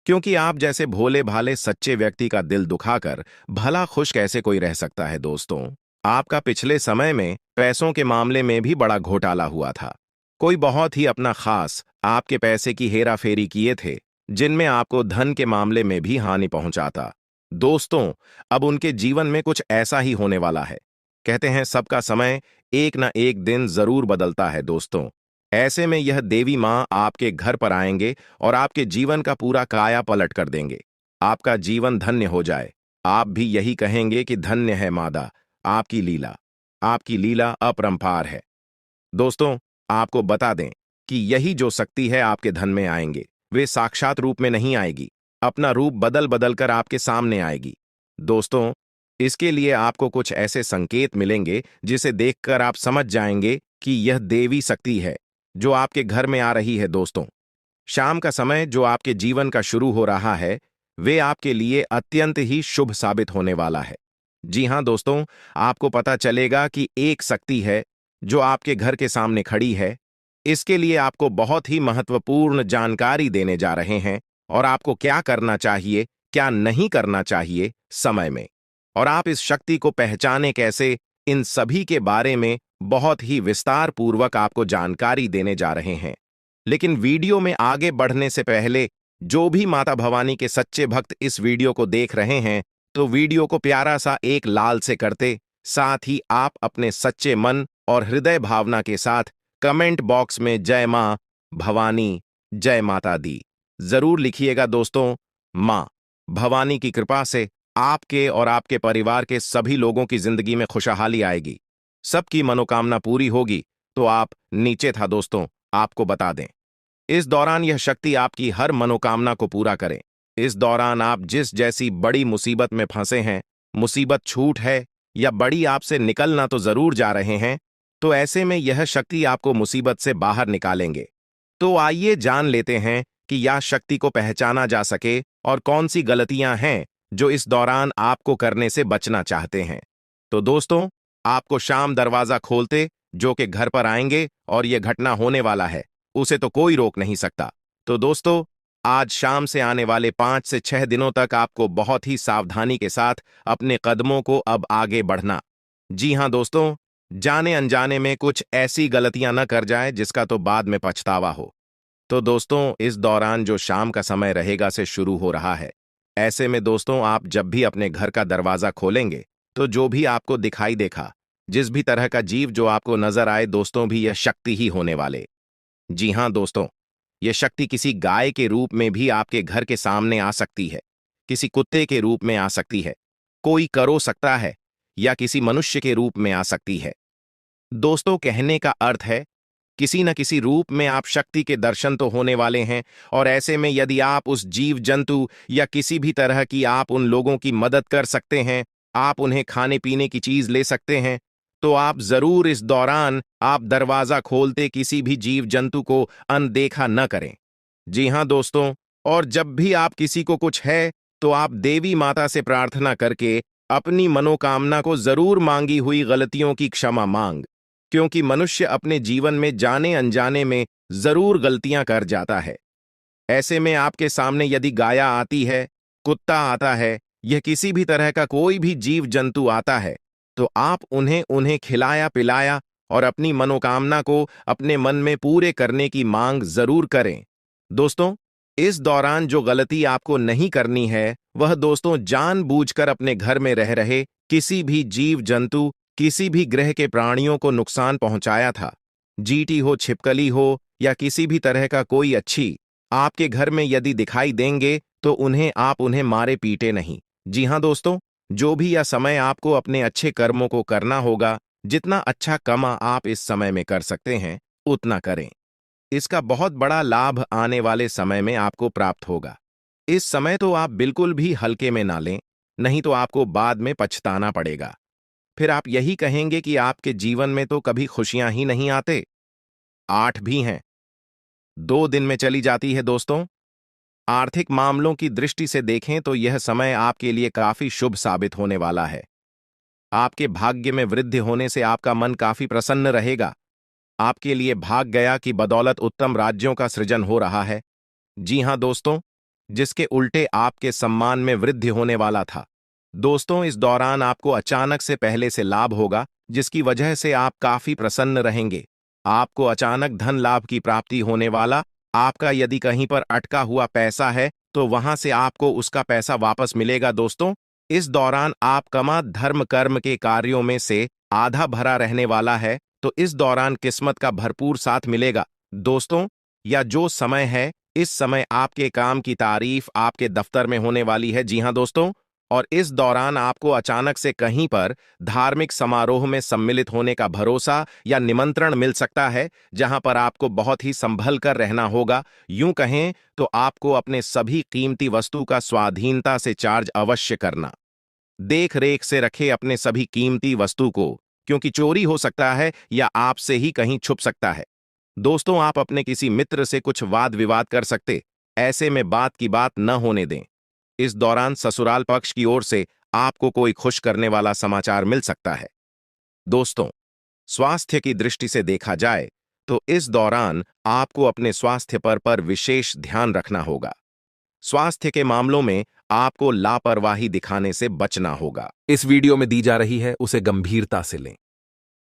क्योंकि आप जैसे भोले भाले सच्चे व्यक्ति का दिल दुखाकर भला खुश कैसे कोई रह सकता है दोस्तों। आपका पिछले समय में पैसों के मामले में भी बड़ा घोटाला हुआ था। कोई बहुत ही अपना खास आपके पैसे की हेरा फेरी किए थे, जिनमें आपको धन के मामले में भी हानि पहुंचाता। दोस्तों, अब उनके जीवन में कुछ ऐसा ही होने वाला है। कहते हैं सबका समय एक न एक दिन जरूर बदलता है दोस्तों। ऐसे में यह देवी माँ आपके घर पर आएंगे और आपके जीवन का पूरा काया पलट कर देंगे। आपका जीवन धन्य हो जाए। आप भी यही कहेंगे कि धन्य है मादा, आपकी लीला। आपकी लीला अपरंपार है। दोस्तों, आपको बता दें कि यही जो शक्ति है आपके धन में आएंगे, वे साक्षात रूप में नहीं आएगी, अपना रूप बदल बदल कर आपके सामने आएगी। दोस्तों, इसके लिए आपको कुछ ऐसे संकेत मिलेंगे जिसे देखकर आप समझ जाएंगे कि यह देवी शक्ति है जो आपके घर में आ रही है। दोस्तों, शाम का समय जो आपके जीवन का शुरू हो रहा है, वे आपके लिए अत्यंत ही शुभ साबित होने वाला है। जी हां दोस्तों, आपको पता चलेगा कि एक शक्ति है जो आपके घर के सामने खड़ी है। इसके लिए आपको बहुत ही महत्वपूर्ण जानकारी देने जा रहे हैं और आपको क्या करना चाहिए, क्या नहीं करना चाहिए समय में, और आप इस शक्ति को पहचाने कैसे, इन सभी के बारे में बहुत ही विस्तार पूर्वक आपको जानकारी देने जा रहे हैं। लेकिन वीडियो में आगे बढ़ने से पहले जो भी माता भवानी के सच्चे भक्त इस वीडियो को देख रहे हैं, तो वीडियो को प्यारा सा एक लाल से करते, साथ ही आप अपने सच्चे मन और हृदय भावना के साथ कमेंट बॉक्स में जय मां भवानी, जय माता दी जरूर लिखिएगा दोस्तों। मां भवानी की कृपा से आपके और आपके परिवार के सभी लोगों की जिंदगी में खुशहाली आएगी, सबकी मनोकामना पूरी होगी। तो आप नीचे था दोस्तों, आपको बता दें, इस दौरान यह शक्ति आपकी हर मनोकामना को पूरा करे। इस दौरान आप जिस जैसी बड़ी मुसीबत में फंसे हैं, मुसीबत छूट है या बड़ी आपसे निकलना तो जरूर जा रहे हैं, तो ऐसे में यह शक्ति आपको मुसीबत से बाहर निकालेंगे। तो आइए जान लेते हैं कि यह शक्ति को पहचाना जा सके और कौन सी गलतियां हैं जो इस दौरान आपको करने से बचना चाहते हैं। तो दोस्तों, आपको शाम दरवाजा खोलते जो कि घर पर आएंगे और यह घटना होने वाला है, उसे तो कोई रोक नहीं सकता। तो दोस्तों, आज शाम से आने वाले 5 से 6 दिनों तक आपको बहुत ही सावधानी के साथ अपने कदमों को अब आगे बढ़ना। जी हां दोस्तों, जाने अनजाने में कुछ ऐसी गलतियां न कर जाए जिसका तो बाद में पछतावा हो। तो दोस्तों, इस दौरान जो शाम का समय रहेगा से शुरू हो रहा है। ऐसे में दोस्तों, आप जब भी अपने घर का दरवाजा खोलेंगे, तो जो भी आपको दिखाई देखा, जिस भी तरह का जीव जो आपको नजर आए दोस्तों, भी यह शक्ति ही होने वाले। जी हां दोस्तों, यह शक्ति किसी गाय के रूप में भी आपके घर के सामने आ सकती है, किसी कुत्ते के रूप में आ सकती है, कोई करो सकता है, या किसी मनुष्य के रूप में आ सकती है। दोस्तों, कहने का अर्थ है किसी न किसी रूप में आप शक्ति के दर्शन तो होने वाले हैं, और ऐसे में यदि आप उस जीव जंतु या किसी भी तरह की आप उन लोगों की मदद कर सकते हैं, आप उन्हें खाने पीने की चीज ले सकते हैं, तो आप जरूर इस दौरान आप दरवाजा खोलते किसी भी जीव जंतु को अनदेखा न करें। जी हां दोस्तों, और जब भी आप किसी को कुछ है, तो आप देवी माता से प्रार्थना करके अपनी मनोकामना को जरूर मांगी हुई गलतियों की क्षमा मांग, क्योंकि मनुष्य अपने जीवन में जाने अनजाने में जरूर गलतियां कर जाता है। ऐसे में आपके सामने यदि गाया आती है, कुत्ता आता है, यह किसी भी तरह का कोई भी जीव जंतु आता है, तो आप उन्हें उन्हें खिलाया पिलाया और अपनी मनोकामना को अपने मन में पूरे करने की मांग जरूर करें। दोस्तों, इस दौरान जो गलती आपको नहीं करनी है, वह दोस्तों जानबूझकर अपने घर में रह रहे किसी भी जीव जंतु, किसी भी ग्रह के प्राणियों को नुकसान पहुंचाया था। जीटी हो, छिपकली हो, या किसी भी तरह का कोई अच्छी आपके घर में यदि दिखाई देंगे, तो आप उन्हें मारे पीटे नहीं। जी हां दोस्तों, जो भी यह समय आपको अपने अच्छे कर्मों को करना होगा, जितना अच्छा कमा आप इस समय में कर सकते हैं, उतना करें। इसका बहुत बड़ा लाभ आने वाले समय में आपको प्राप्त होगा। इस समय तो आप बिल्कुल भी हल्के में ना लें, नहीं तो आपको बाद में पछताना पड़ेगा। फिर आप यही कहेंगे कि आपके जीवन में तो कभी खुशियां ही नहीं आते। 8 भी हैं। 2 दिन में चली जाती है दोस्तों। आर्थिक मामलों की दृष्टि से देखें तो यह समय आपके लिए काफी शुभ साबित होने वाला है। आपके भाग्य में वृद्धि होने से आपका मन काफी प्रसन्न रहेगा। आपके लिए भाग गया की बदौलत उत्तम राज्यों का सृजन हो रहा है। जी हां दोस्तों, जिसके उल्टे आपके सम्मान में वृद्धि होने वाला था। दोस्तों, इस दौरान आपको अचानक से पहले से लाभ होगा, जिसकी वजह से आप काफी प्रसन्न रहेंगे। आपको अचानक धन लाभ की प्राप्ति होने वाला। आपका यदि कहीं पर अटका हुआ पैसा है तो वहां से आपको उसका पैसा वापस मिलेगा। दोस्तों, इस दौरान आप कमा धर्म कर्म के कार्यों में से आधा भरा रहने वाला है, तो इस दौरान किस्मत का भरपूर साथ मिलेगा। दोस्तों, या जो समय है, इस समय आपके काम की तारीफ आपके दफ्तर में होने वाली है। जी हां दोस्तों, और इस दौरान आपको अचानक से कहीं पर धार्मिक समारोह में सम्मिलित होने का भरोसा या निमंत्रण मिल सकता है, जहां पर आपको बहुत ही संभल कर रहना होगा। यूं कहें तो आपको अपने सभी कीमती वस्तु का स्वाधीनता से चार्ज अवश्य करना। देख रेख से रखे अपने सभी कीमती वस्तु को, क्योंकि चोरी हो सकता है या आपसे ही कहीं छुप सकता है। दोस्तों, आप अपने किसी मित्र से कुछ वाद विवाद कर सकते, ऐसे में बात की बात न होने दें। इस दौरान ससुराल पक्ष की ओर से आपको कोई खुश करने वाला समाचार मिल सकता है। दोस्तों, स्वास्थ्य की दृष्टि से देखा जाए तो इस दौरान आपको अपने स्वास्थ्य पर विशेष ध्यान रखना होगा। स्वास्थ्य के मामलों में आपको लापरवाही दिखाने से बचना होगा। इस वीडियो में दी जा रही है उसे गंभीरता से लें।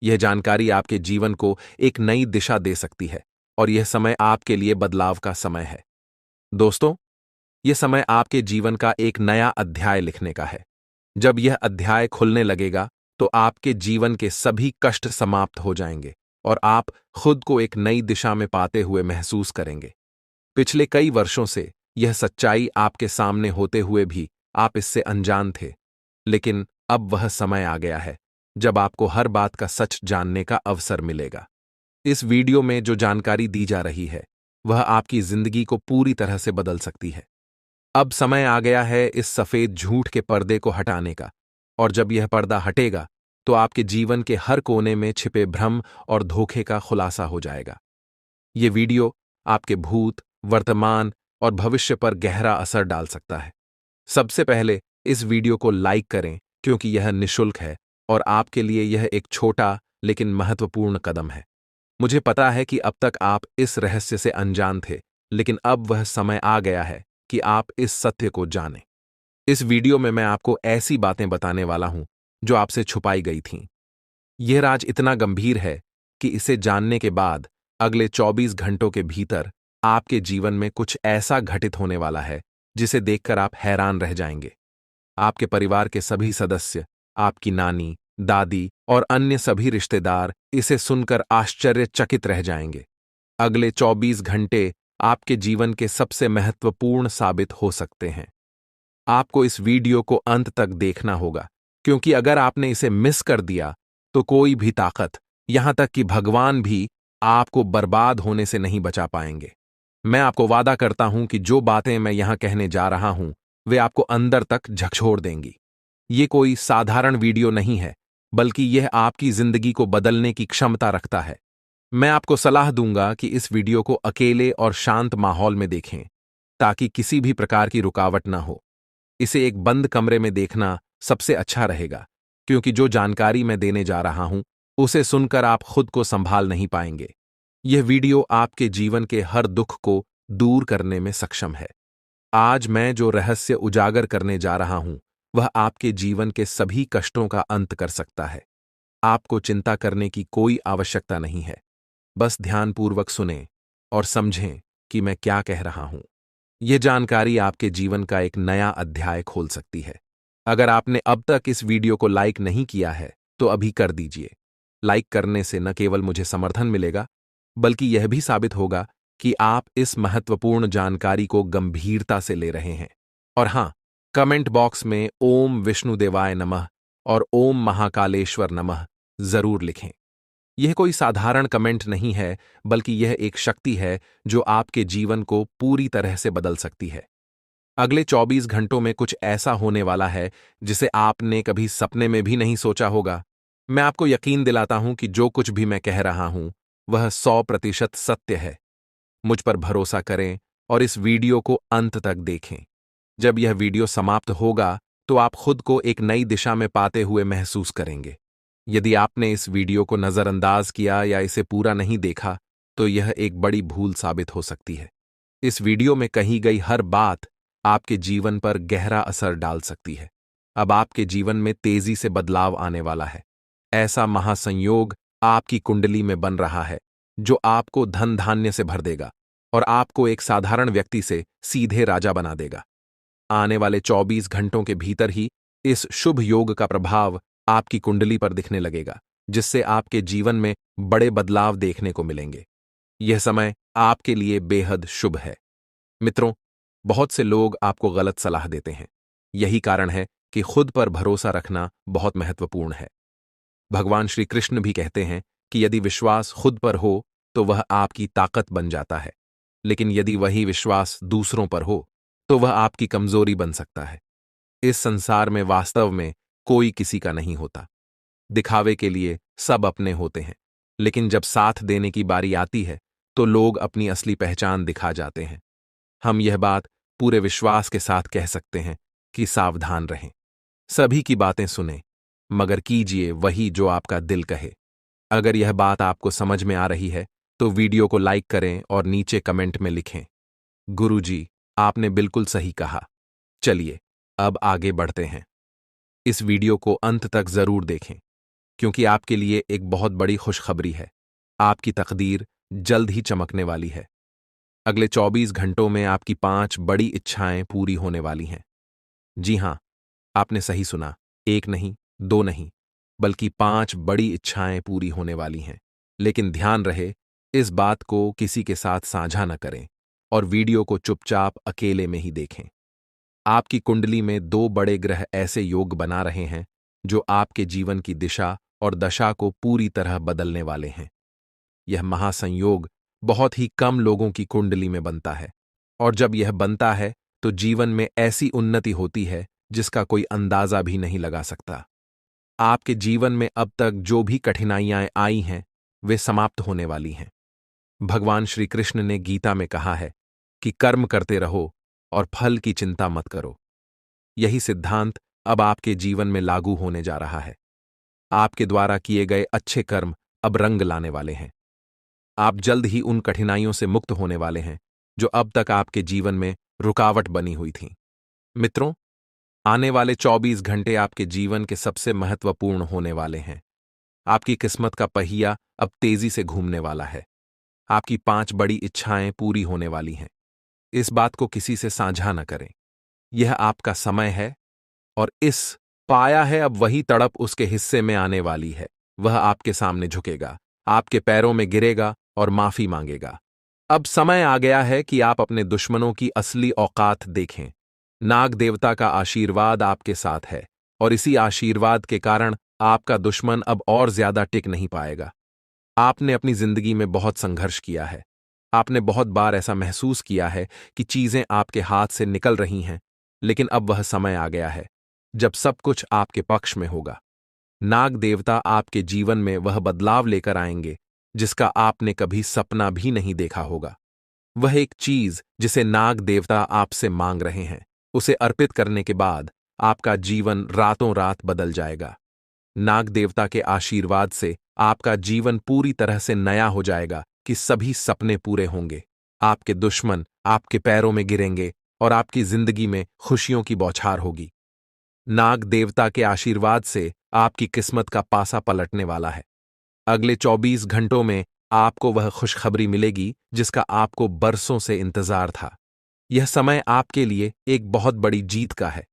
यह जानकारी आपके जीवन को एक नई दिशा दे सकती है और यह समय आपके लिए बदलाव का समय है। दोस्तों, यह समय आपके जीवन का एक नया अध्याय लिखने का है। जब यह अध्याय खुलने लगेगा तो आपके जीवन के सभी कष्ट समाप्त हो जाएंगे और आप खुद को एक नई दिशा में पाते हुए महसूस करेंगे। पिछले कई वर्षों से यह सच्चाई आपके सामने होते हुए भी आप इससे अनजान थे, लेकिन अब वह समय आ गया है जब आपको हर बात का सच जानने का अवसर मिलेगा। इस वीडियो में जो जानकारी दी जा रही है वह आपकी जिंदगी को पूरी तरह से बदल सकती है। अब समय आ गया है इस सफेद झूठ के पर्दे को हटाने का, और जब यह पर्दा हटेगा तो आपके जीवन के हर कोने में छिपे भ्रम और धोखे का खुलासा हो जाएगा। ये वीडियो आपके भूत, वर्तमान और भविष्य पर गहरा असर डाल सकता है। सबसे पहले इस वीडियो को लाइक करें, क्योंकि यह निःशुल्क है और आपके लिए यह एक छोटा लेकिन महत्वपूर्ण कदम है। मुझे पता है कि अब तक आप इस रहस्य से अनजान थे, लेकिन अब वह समय आ गया है कि आप इस सत्य को जानें। इस वीडियो में मैं आपको ऐसी बातें बताने वाला हूं जो आपसे छुपाई गई थीं। यह राज इतना गंभीर है कि इसे जानने के बाद अगले 24 घंटों के भीतर आपके जीवन में कुछ ऐसा घटित होने वाला है जिसे देखकर आप हैरान रह जाएंगे। आपके परिवार के सभी सदस्य, आपकी नानी, दादी और अन्य सभी रिश्तेदार इसे सुनकर आश्चर्यचकित रह जाएंगे। अगले 24 घंटे आपके जीवन के सबसे महत्वपूर्ण साबित हो सकते हैं। आपको इस वीडियो को अंत तक देखना होगा, क्योंकि अगर आपने इसे मिस कर दिया तो कोई भी ताकत, यहां तक कि भगवान भी, आपको बर्बाद होने से नहीं बचा पाएंगे। मैं आपको वादा करता हूं कि जो बातें मैं यहां कहने जा रहा हूं वे आपको अंदर तक झकझोर देंगी। ये कोई साधारण वीडियो नहीं है, बल्कि यह आपकी जिंदगी को बदलने की क्षमता रखता है। मैं आपको सलाह दूंगा कि इस वीडियो को अकेले और शांत माहौल में देखें, ताकि किसी भी प्रकार की रुकावट ना हो। इसे एक बंद कमरे में देखना सबसे अच्छा रहेगा, क्योंकि जो जानकारी मैं देने जा रहा हूं उसे सुनकर आप खुद को संभाल नहीं पाएंगे। यह वीडियो आपके जीवन के हर दुख को दूर करने में सक्षम है। आज मैं जो रहस्य उजागर करने जा रहा हूं वह आपके जीवन के सभी कष्टों का अंत कर सकता है। आपको चिंता करने की कोई आवश्यकता नहीं है। बस ध्यानपूर्वक सुनें और समझें कि मैं क्या कह रहा हूं। यह जानकारी आपके जीवन का एक नया अध्याय खोल सकती है। अगर आपने अब तक इस वीडियो को लाइक नहीं किया है तो अभी कर दीजिए। लाइक करने से न केवल मुझे समर्थन मिलेगा, बल्कि यह भी साबित होगा कि आप इस महत्वपूर्ण जानकारी को गंभीरता से ले रहे हैं। और हां, कमेंट बॉक्स में ओम विष्णुदेवाय नमः और ओम महाकालेश्वर नमः जरूर लिखें। यह कोई साधारण कमेंट नहीं है, बल्कि यह एक शक्ति है जो आपके जीवन को पूरी तरह से बदल सकती है। अगले 24 घंटों में कुछ ऐसा होने वाला है जिसे आपने कभी सपने में भी नहीं सोचा होगा। मैं आपको यकीन दिलाता हूं कि जो कुछ भी मैं कह रहा हूं वह 100% सत्य है। मुझ पर भरोसा करें और इस वीडियो को अंत तक देखें। जब यह वीडियो समाप्त होगा तो आप खुद को एक नई दिशा में पाते हुए महसूस करेंगे। यदि आपने इस वीडियो को नज़रअंदाज किया या इसे पूरा नहीं देखा तो यह एक बड़ी भूल साबित हो सकती है। इस वीडियो में कही गई हर बात आपके जीवन पर गहरा असर डाल सकती है। अब आपके जीवन में तेजी से बदलाव आने वाला है। ऐसा महासंयोग आपकी कुंडली में बन रहा है जो आपको धन धान्य से भर देगा और आपको एक साधारण व्यक्ति से सीधे राजा बना देगा। आने वाले 24 घंटों के भीतर ही इस शुभ योग का प्रभाव आपकी कुंडली पर दिखने लगेगा, जिससे आपके जीवन में बड़े बदलाव देखने को मिलेंगे। यह समय आपके लिए बेहद शुभ है। मित्रों, बहुत से लोग आपको गलत सलाह देते हैं। यही कारण है कि खुद पर भरोसा रखना बहुत महत्वपूर्ण है। भगवान श्री कृष्ण भी कहते हैं कि यदि विश्वास खुद पर हो तो वह आपकी ताकत बन जाता है, लेकिन यदि वही विश्वास दूसरों पर हो तो वह आपकी कमजोरी बन सकता है। इस संसार में वास्तव में कोई किसी का नहीं होता। दिखावे के लिए सब अपने होते हैं, लेकिन जब साथ देने की बारी आती है तो लोग अपनी असली पहचान दिखा जाते हैं। हम यह बात पूरे विश्वास के साथ कह सकते हैं कि सावधान रहें। सभी की बातें सुनें, मगर कीजिए वही जो आपका दिल कहे। अगर यह बात आपको समझ में आ रही है तो वीडियो को लाइक करें और नीचे कमेंट में लिखें, गुरुजी, आपने बिल्कुल सही कहा। चलिए अब आगे बढ़ते हैं। इस वीडियो को अंत तक जरूर देखें, क्योंकि आपके लिए एक बहुत बड़ी खुशखबरी है। आपकी तकदीर जल्द ही चमकने वाली है। अगले 24 घंटों में आपकी 5 बड़ी इच्छाएं पूरी होने वाली हैं। जी हां, आपने सही सुना, एक नहीं, दो नहीं, बल्कि 5 बड़ी इच्छाएं पूरी होने वाली हैं। लेकिन ध्यान रहे, इस बात को किसी के साथ साझा न करें और वीडियो को चुपचाप अकेले में ही देखें। आपकी कुंडली में 2 बड़े ग्रह ऐसे योग बना रहे हैं जो आपके जीवन की दिशा और दशा को पूरी तरह बदलने वाले हैं। यह महासंयोग बहुत ही कम लोगों की कुंडली में बनता है, और जब यह बनता है तो जीवन में ऐसी उन्नति होती है जिसका कोई अंदाजा भी नहीं लगा सकता। आपके जीवन में अब तक जो भी कठिनाइयां आई हैं वे समाप्त होने वाली हैं। भगवान श्री कृष्ण ने गीता में कहा है कि कर्म करते रहो और फल की चिंता मत करो। यही सिद्धांत अब आपके जीवन में लागू होने जा रहा है। आपके द्वारा किए गए अच्छे कर्म अब रंग लाने वाले हैं। आप जल्द ही उन कठिनाइयों से मुक्त होने वाले हैं जो अब तक आपके जीवन में रुकावट बनी हुई थीं। मित्रों, आने वाले 24 घंटे आपके जीवन के सबसे महत्वपूर्ण होने वाले हैं। आपकी किस्मत का पहिया अब तेजी से घूमने वाला है। आपकी 5 बड़ी इच्छाएं पूरी होने वाली हैं। इस बात को किसी से साझा न करें। यह आपका समय है, और इस पाया है अब वही तड़प उसके हिस्से में आने वाली है। वह आपके सामने झुकेगा, आपके पैरों में गिरेगा और माफी मांगेगा। अब समय आ गया है कि आप अपने दुश्मनों की असली औकात देखें। नाग देवता का आशीर्वाद आपके साथ है, और इसी आशीर्वाद के कारण आपका दुश्मन अब और ज्यादा टिक नहीं पाएगा। आपने अपनी जिंदगी में बहुत संघर्ष किया है। आपने बहुत बार ऐसा महसूस किया है कि चीजें आपके हाथ से निकल रही हैं, लेकिन अब वह समय आ गया है जब सब कुछ आपके पक्ष में होगा। नाग देवता आपके जीवन में वह बदलाव लेकर आएंगे जिसका आपने कभी सपना भी नहीं देखा होगा। वह एक चीज जिसे नाग देवता आपसे मांग रहे हैं, उसे अर्पित करने के बाद आपका जीवन रातों रात बदल जाएगा। नाग देवता के आशीर्वाद से आपका जीवन पूरी तरह से नया हो जाएगा कि सभी सपने पूरे होंगे। आपके दुश्मन आपके पैरों में गिरेंगे और आपकी जिंदगी में खुशियों की बौछार होगी। नाग देवता के आशीर्वाद से आपकी किस्मत का पासा पलटने वाला है। अगले 24 घंटों में आपको वह खुशखबरी मिलेगी जिसका आपको बरसों से इंतजार था। यह समय आपके लिए एक बहुत बड़ी जीत का है।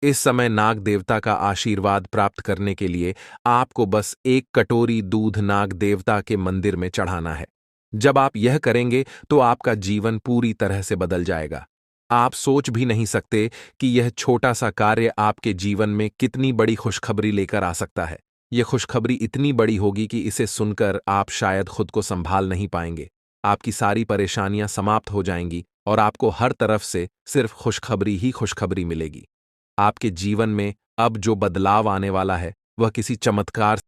इस समय नाग देवता का आशीर्वाद प्राप्त करने के लिए आपको बस 1 कटोरी दूध नाग देवता के मंदिर में चढ़ाना है। जब आप यह करेंगे तो आपका जीवन पूरी तरह से बदल जाएगा। आप सोच भी नहीं सकते कि यह छोटा सा कार्य आपके जीवन में कितनी बड़ी खुशखबरी लेकर आ सकता है। यह खुशखबरी इतनी बड़ी होगी कि इसे सुनकर आप शायद खुद को संभाल नहीं पाएंगे। आपकी सारी परेशानियां समाप्त हो जाएंगी और आपको हर तरफ से सिर्फ खुशखबरी ही खुशखबरी मिलेगी। आपके जीवन में अब जो बदलाव आने वाला है वह किसी चमत्कार